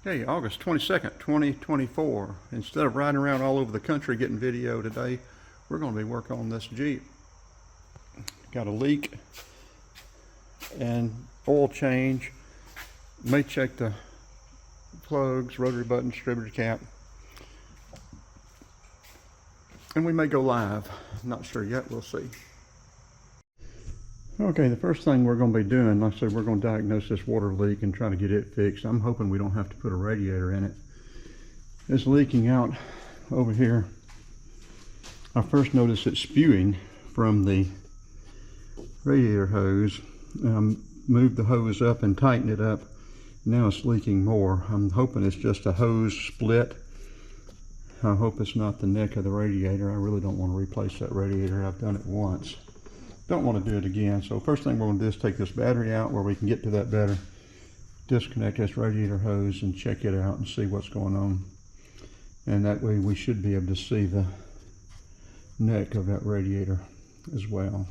Hey, August 22nd, 2024. Instead of riding around all over the country getting video today, we're going to be working on this Jeep. Got a leak and oil change. May check the plugs, rotary button, distributor cap. And we may go live. Not sure yet, we'll see. Okay, the first thing we're going to be doing, like I said, we're going to diagnose this water leak and try to get it fixed. I'm hoping we don't have to put a radiator in it. It's leaking out over here. I first noticed it spewing from the radiator hose. Moved the hose up and tightened it up. Now it's leaking more. I'm hoping it's just a hose split. I hope it's not the neck of the radiator. I really don't want to replace that radiator. I've done it once. Don't want to do it again. So first thing we're going to do is take this battery out where we can get to that better, disconnect this radiator hose and check it out and see what's going on. And that way we should be able to see the neck of that radiator as well.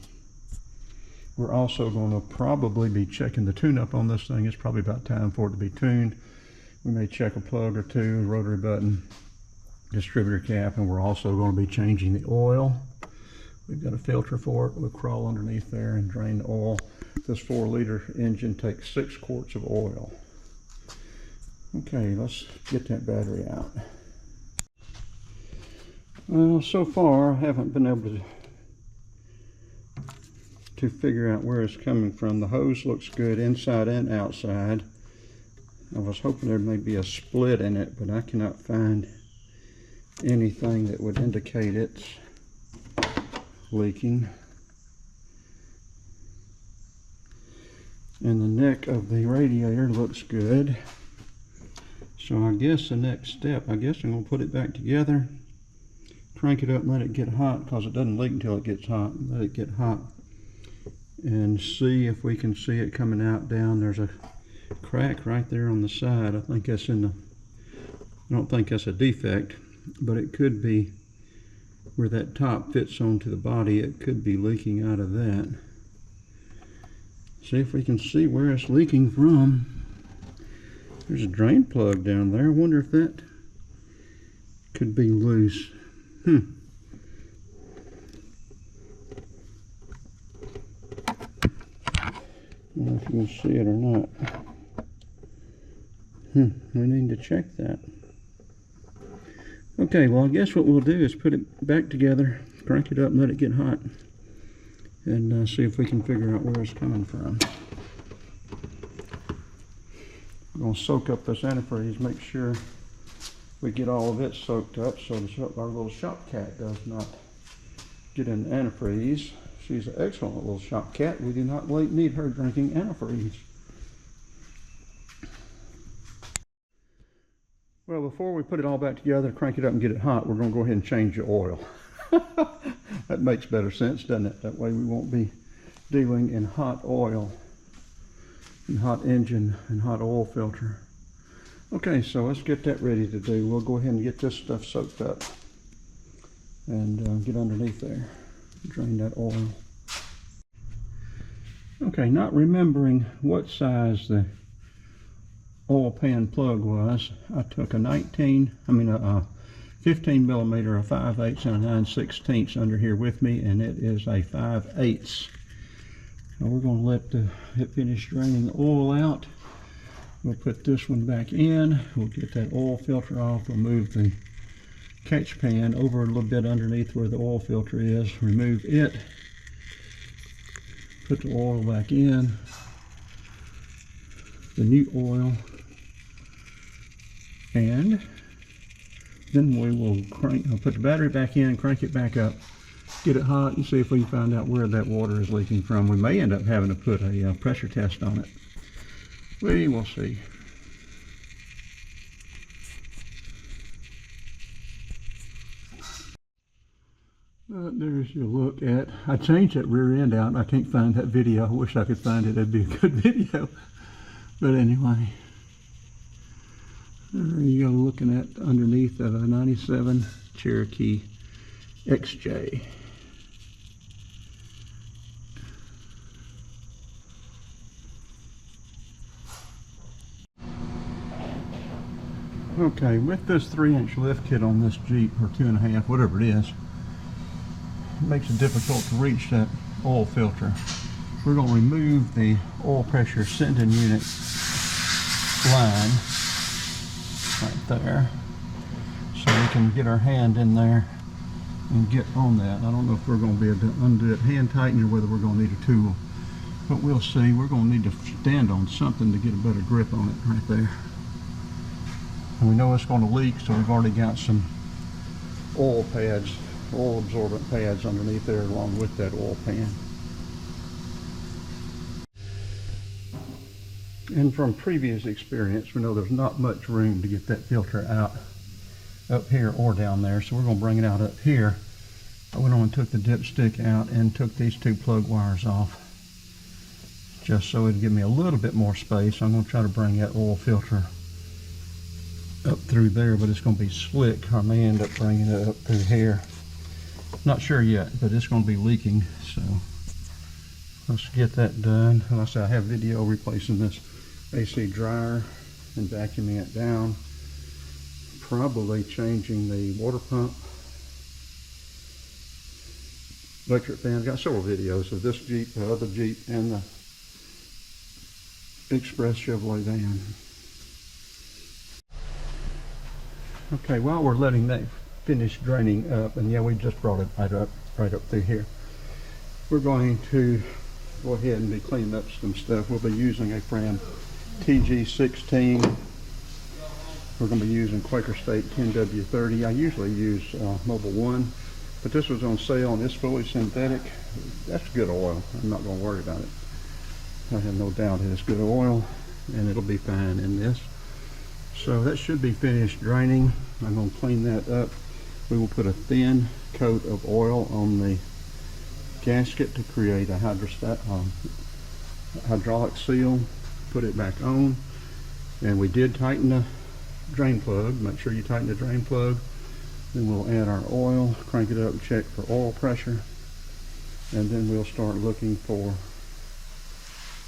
We're also going to probably be checking the tune-up on this thing. It's probably about time for it to be tuned. We may check a plug or two, rotary button, distributor cap, and we're also going to be changing the oil. We've got a filter for it. We'll crawl underneath there and drain the oil. This 4-liter engine takes 6 quarts of oil. Okay, let's get that battery out. Well, so far I haven't been able to figure out where it's coming from. The hose looks good inside and outside. I was hoping there may be a split in it, but I cannot find anything that would indicate it's leaking. And the neck of the radiator looks good. So I guess the next step, I'm going to put it back together, crank it up and let it get hot, because it doesn't leak until it gets hot. Let it get hot and see if we can see it coming out down. There's a crack right there on the side. I think that's I don't think that's a defect, but it could be where that top fits onto the body. It could be leaking out of that. See if we can see where it's leaking from. There's a drain plug down there. I wonder if that could be loose. I don't know if you can see it or not. We need to check that. Okay, well I guess what we'll do is put it back together, crank it up and let it get hot, and see if we can figure out where it's coming from. I'm going to soak up this antifreeze, make sure we get all of it soaked up so our little shop cat does not get in the antifreeze. She's an excellent little shop cat. We do not need her drinking antifreeze. Well, before we put it all back together, crank it up and get it hot, we're going to go ahead and change the oil. That makes better sense, doesn't it? That way we won't be dealing in hot oil, and hot engine, and hot oil filter. Okay, so let's get that ready to do. We'll go ahead and get this stuff soaked up and get underneath there, drain that oil. Okay, not remembering what size the oil pan plug was, I took a 15 millimeter, a 5/8 and a 9/16 under here with me, and it is a 5/8. Now we're going to let it finish draining the oil out. We'll put this one back in. We'll get that oil filter off. We'll move the catch pan over a little bit underneath where the oil filter is. Remove it. Put the oil back in. The new oil. And then we will put the battery back in, crank it back up, get it hot, and see if we can find out where that water is leaking from. We may end up having to put a pressure test on it. We will see. There's your look at, I changed that rear end out. I can't find that video. I wish I could find it. That'd be a good video. But anyway. There you go, looking at underneath of a 97 Cherokee XJ. Okay, with this 3-inch lift kit on this Jeep, or 2.5, whatever it is, it makes it difficult to reach that oil filter. We're going to remove the oil pressure sending unit line right there, so we can get our hand in there and get on that. I don't know if we're going to be able to undo it hand tighten or whether we're going to need a tool, but we'll see. We're going to need to stand on something to get a better grip on it right there. And we know it's going to leak, so we've already got some oil pads, oil absorbent pads underneath there along with that oil pan. And from previous experience, we know there's not much room to get that filter out up here or down there, so we're going to bring it out up here. I went on and took the dipstick out and took these 2 plug wires off just so it'd give me a little bit more space. I'm going to try to bring that oil filter up through there, but it's going to be slick. I may end up bringing it up through here. Not sure yet, but it's going to be leaking, so let's get that done. Like I said, I have video replacing this AC dryer and vacuuming it down, probably changing the water pump, electric fan. I've got several videos of this Jeep, the other Jeep, and the Express Chevrolet van. Okay, while we're letting that finish draining up, and yeah, we just brought it right up through here, we're going to go ahead and be cleaning up some stuff. We'll be using a Fram TG16. We're going to be using Quaker State 10W30. I usually use Mobil 1, but this was on sale and it's fully synthetic. That's good oil. I'm not going to worry about it. I have no doubt it's good oil and it'll be fine in this. So that should be finished draining. I'm going to clean that up. We will put a thin coat of oil on the gasket to create a hydraulic seal. Put it back on, and we did tighten the drain plug. Make sure you tighten the drain plug. Then we'll add our oil, crank it up, and check for oil pressure, and then we'll start looking for,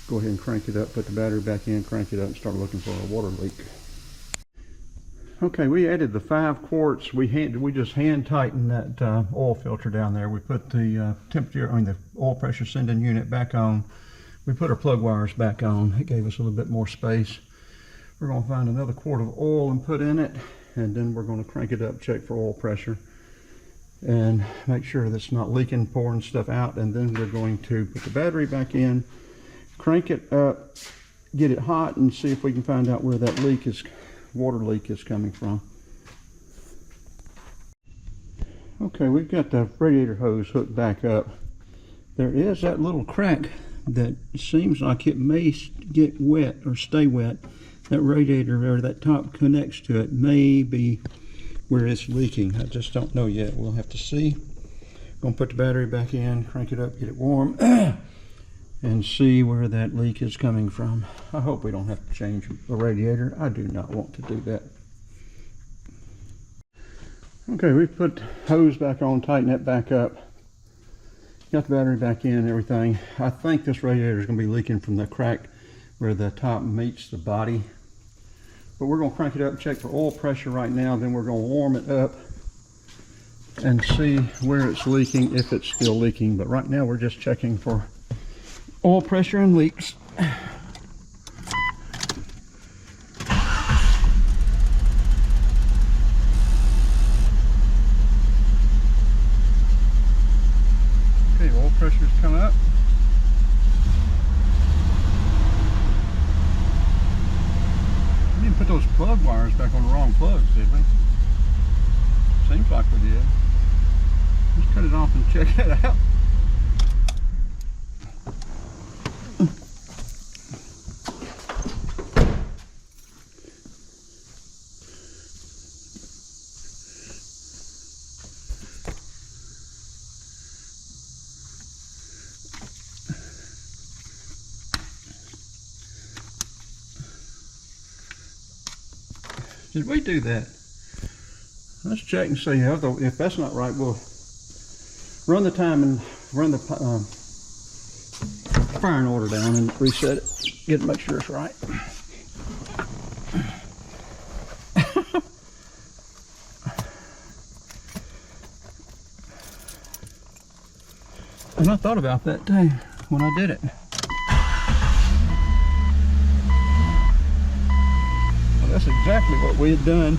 go ahead and crank it up, put the battery back in, crank it up, and start looking for a water leak. Okay, we added the 5 quarts. We just hand tightened that oil filter down there. We put the the oil pressure sending unit back on. We put our plug wires back on. It gave us a little bit more space. We're going to find another quart of oil and put in it, and then we're going to crank it up, check for oil pressure, and make sure that it's not leaking, pouring stuff out. And then we're going to put the battery back in, crank it up, get it hot, and see if we can find out where that leak is. Water leak is coming from. Okay, we've got the radiator hose hooked back up. There is that little crack that seems like it may get wet or stay wet. That radiator or that top connects to it may be where it's leaking. I just don't know yet. We'll have to see. Gonna put the battery back in, crank it up, get it warm, and see where that leak is coming from. I hope we don't have to change the radiator. I do not want to do that. Okay, we've put hose back on, tighten it back up. Got the battery back in and everything. I think this radiator is going to be leaking from the crack where the top meets the body. But we're going to crank it up and check for oil pressure right now. Then we're going to warm it up and see where it's leaking, if it's still leaking. But right now we're just checking for oil pressure and leaks. Okay, oil pressure's come up. We didn't put those plug wires back on the wrong plugs, did we? Seems like we did. Let's cut it off and check it out. Did we do that? Let's check and see. If that's not right, we'll run the time and run the firing order down and reset it. Make sure it's right. And I thought about that too when I did it. Well, that's exactly what we had done.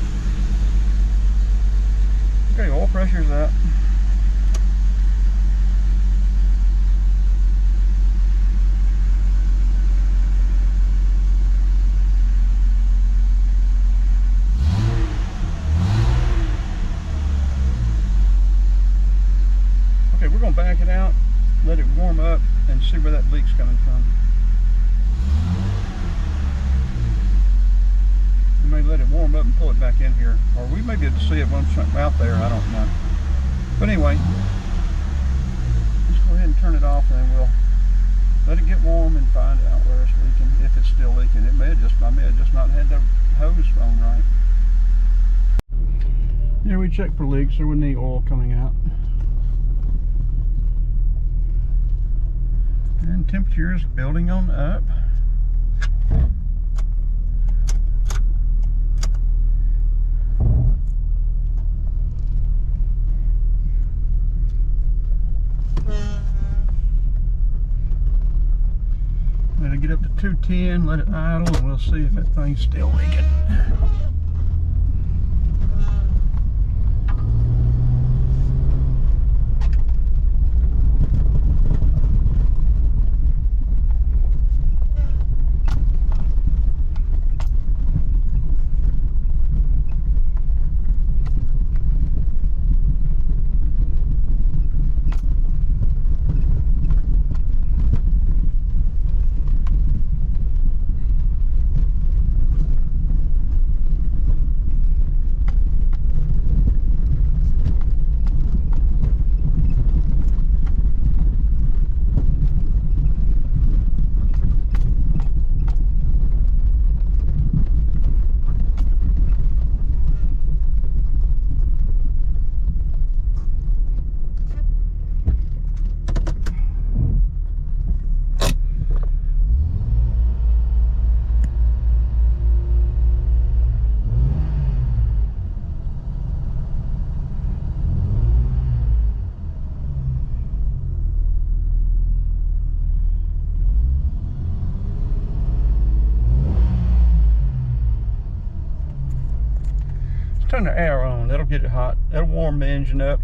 Okay, oil pressure's up. Okay, we're going to back it out, let it warm up, and see where that leak's coming from. We may let it warm up and pull it back in here, or we may be able to see it once it's out there, I don't know. But anyway, let's go ahead and turn it off, and then we'll let it get warm and find out where it's leaking, if it's still leaking. I may have just not had the hose on right. Yeah, we checked for leaks. There wasn't any oil coming out. And temperature is building on up. Let it get up to 210, let it idle, and we'll see if that thing's still leaking. Turn the air on, that'll get it hot. That'll warm the engine up.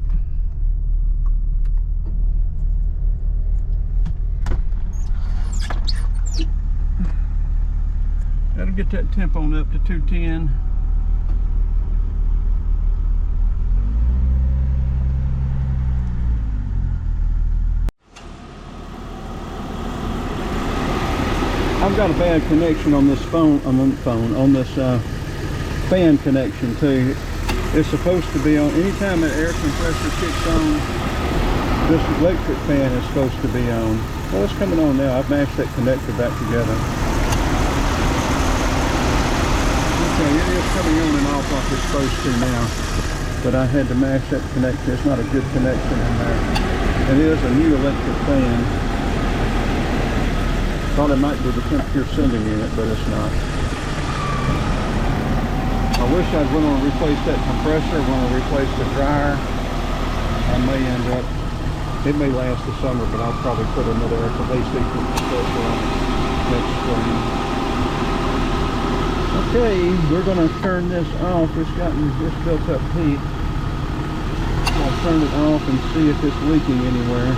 That'll get that temp on up to 210. I've got a bad connection on this on this fan connection too. It's supposed to be on anytime an air compressor kicks on. This electric fan is supposed to be on. Well, it's coming on now. I've mashed that connector back together. Okay, it is coming on and off like it's supposed to now, but I had to mash that connector. It's not a good connection in there. It is a new electric fan. Thought it might be the temperature sending unit, but it's not. I wish I'd went on to replace that compressor, want to replace the dryer. I may end up, it may last the summer, but I'll probably put another AC compressor on next spring. Okay, we're going to turn this off. It's built up heat. I'll turn it off and see if it's leaking anywhere.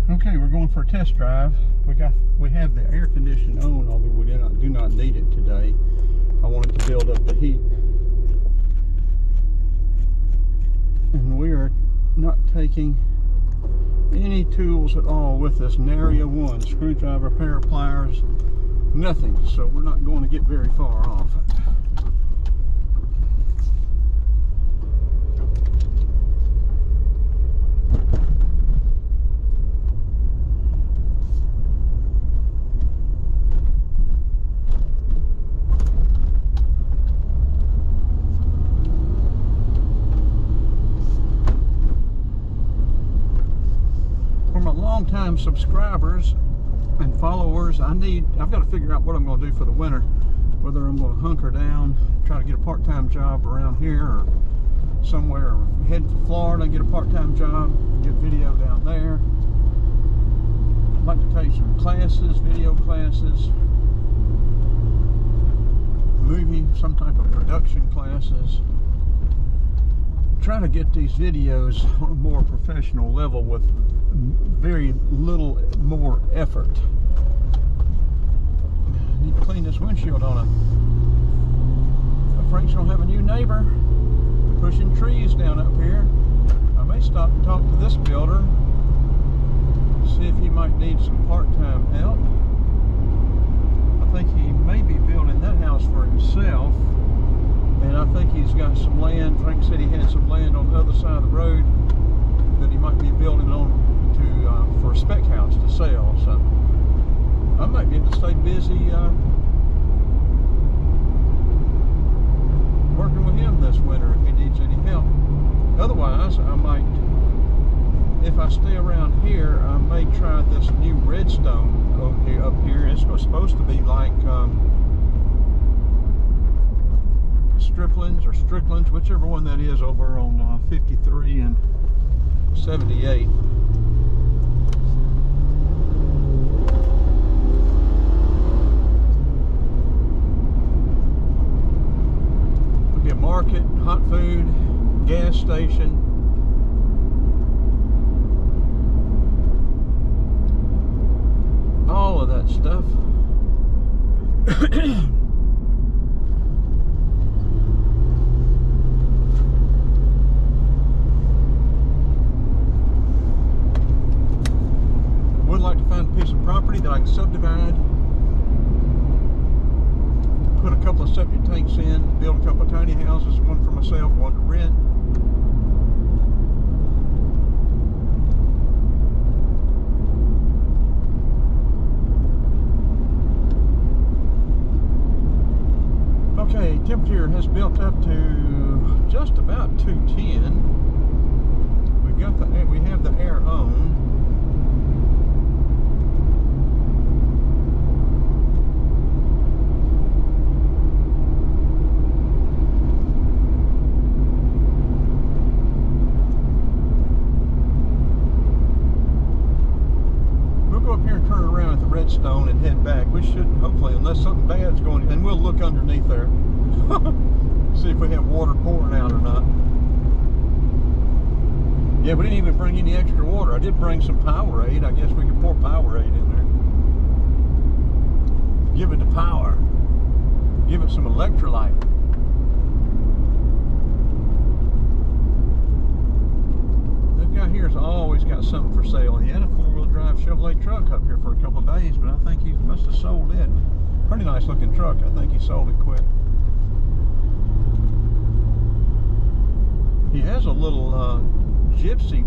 Okay, we're going for a test drive. We have the air conditioning on, although we do not need it today. I wanted to build up the heat. And we are not taking any tools at all with us. Nary one. Screwdriver, pair of pliers, nothing. So we're not going to get very far off it. Long-time subscribers and followers, I've got to figure out what I'm going to do for the winter. whether I'm going to hunker down, try to get a part-time job around here, or somewhere, or head for Florida, get a part-time job, get video down there. I'd like to take some classes, video classes, movie, some type of production classes. Try to get these videos on a more professional level with very little more effort. I need to clean this windshield on it. Frank's gonna have a new neighbor. They're pushing trees down up here. I may stop and talk to this builder, see if he might need some part-time help. I think he may be building that house for himself, and I think he's got some land. Frank said he had some land on the other side of the road that he might be building on to for a spec house to sell. So I might be able to stay busy working with him this winter if he needs any help. Otherwise, I might, if I stay around here, I may try this new redstone up here. It's supposed to be like Stricklands or Stricklands, whichever one that is, over on 53 and 78. There'll be a market, hot food, gas station. All of that stuff. Would like to find a piece of property that I can subdivide, put a couple of septic tanks in, build a couple of tiny houses, one for myself, one to rent. Okay, temperature has built up to just about 210. We have the air on. We'll go up here and turn around at the redstone and head back. We should, hopefully, unless something bad's going, and we'll look underneath there. See if we have water pouring out or not. Yeah, we didn't even bring any extra water. I did bring some Powerade. I guess we could pour Powerade in there. Give it the power. Give it some electrolyte. This guy here's always got something for sale. He had a four-wheel drive Chevrolet truck up here for a couple of days, but I think he must have sold it. Pretty nice looking truck. I think he sold it quick. He has a little gypsy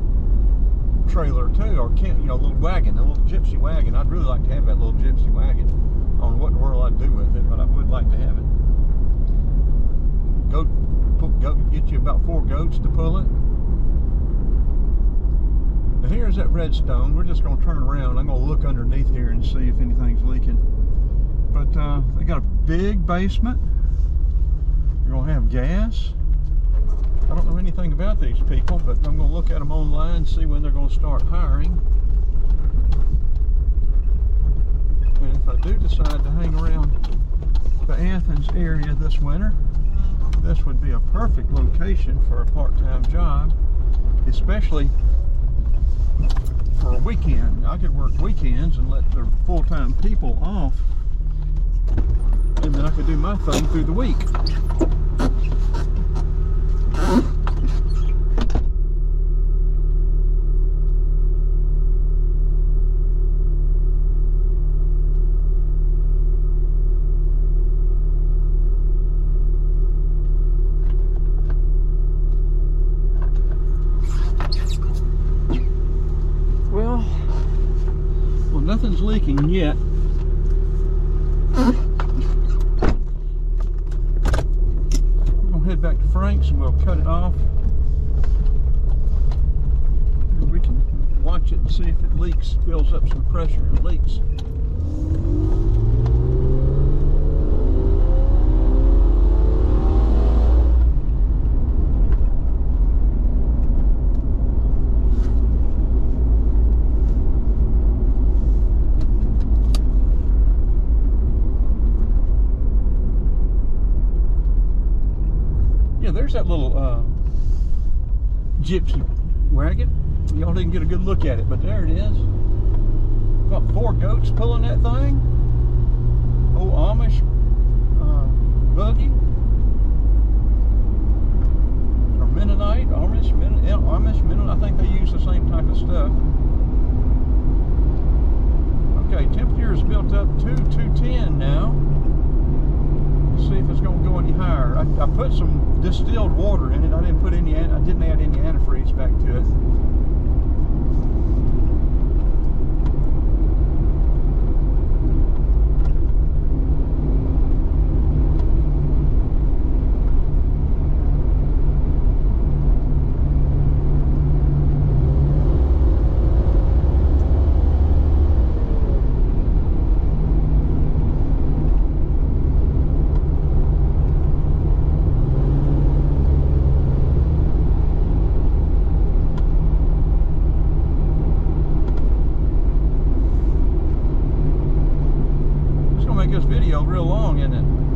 trailer too, or a little wagon, a little gypsy wagon. I'd really like to have that little gypsy wagon. I don't know what in the world I'd do with it, but I would like to have it. Goat, get you about 4 goats to pull it. Now here's that redstone. We're just going to turn around. I'm going to look underneath here and see if anything's leaking. But they got a big basement. They're going to have gas. I don't know anything about these people, but I'm going to look at them online, see when they're going to start hiring. And if I do decide to hang around the Athens area this winter, this would be a perfect location for a part-time job, especially for a weekend. I could work weekends and let the full-time people off, and then I could do my thing through the week. Well, nothing's leaking yet. Head back to Frank's and we'll cut it off. We can watch it and see if it leaks, builds up some pressure and leaks. Yeah, there's that little gypsy wagon. Y'all didn't get a good look at it, but there it is. Got 4 goats pulling that thing. Old Amish buggy. Or Mennonite, Amish, Mennonite. I think they use the same type of stuff. Okay, temperature is built up to 210 now. Let's see if it's going to go any higher. I put some distilled water in it. I didn't add any antifreeze back to it. This video real long, isn't it?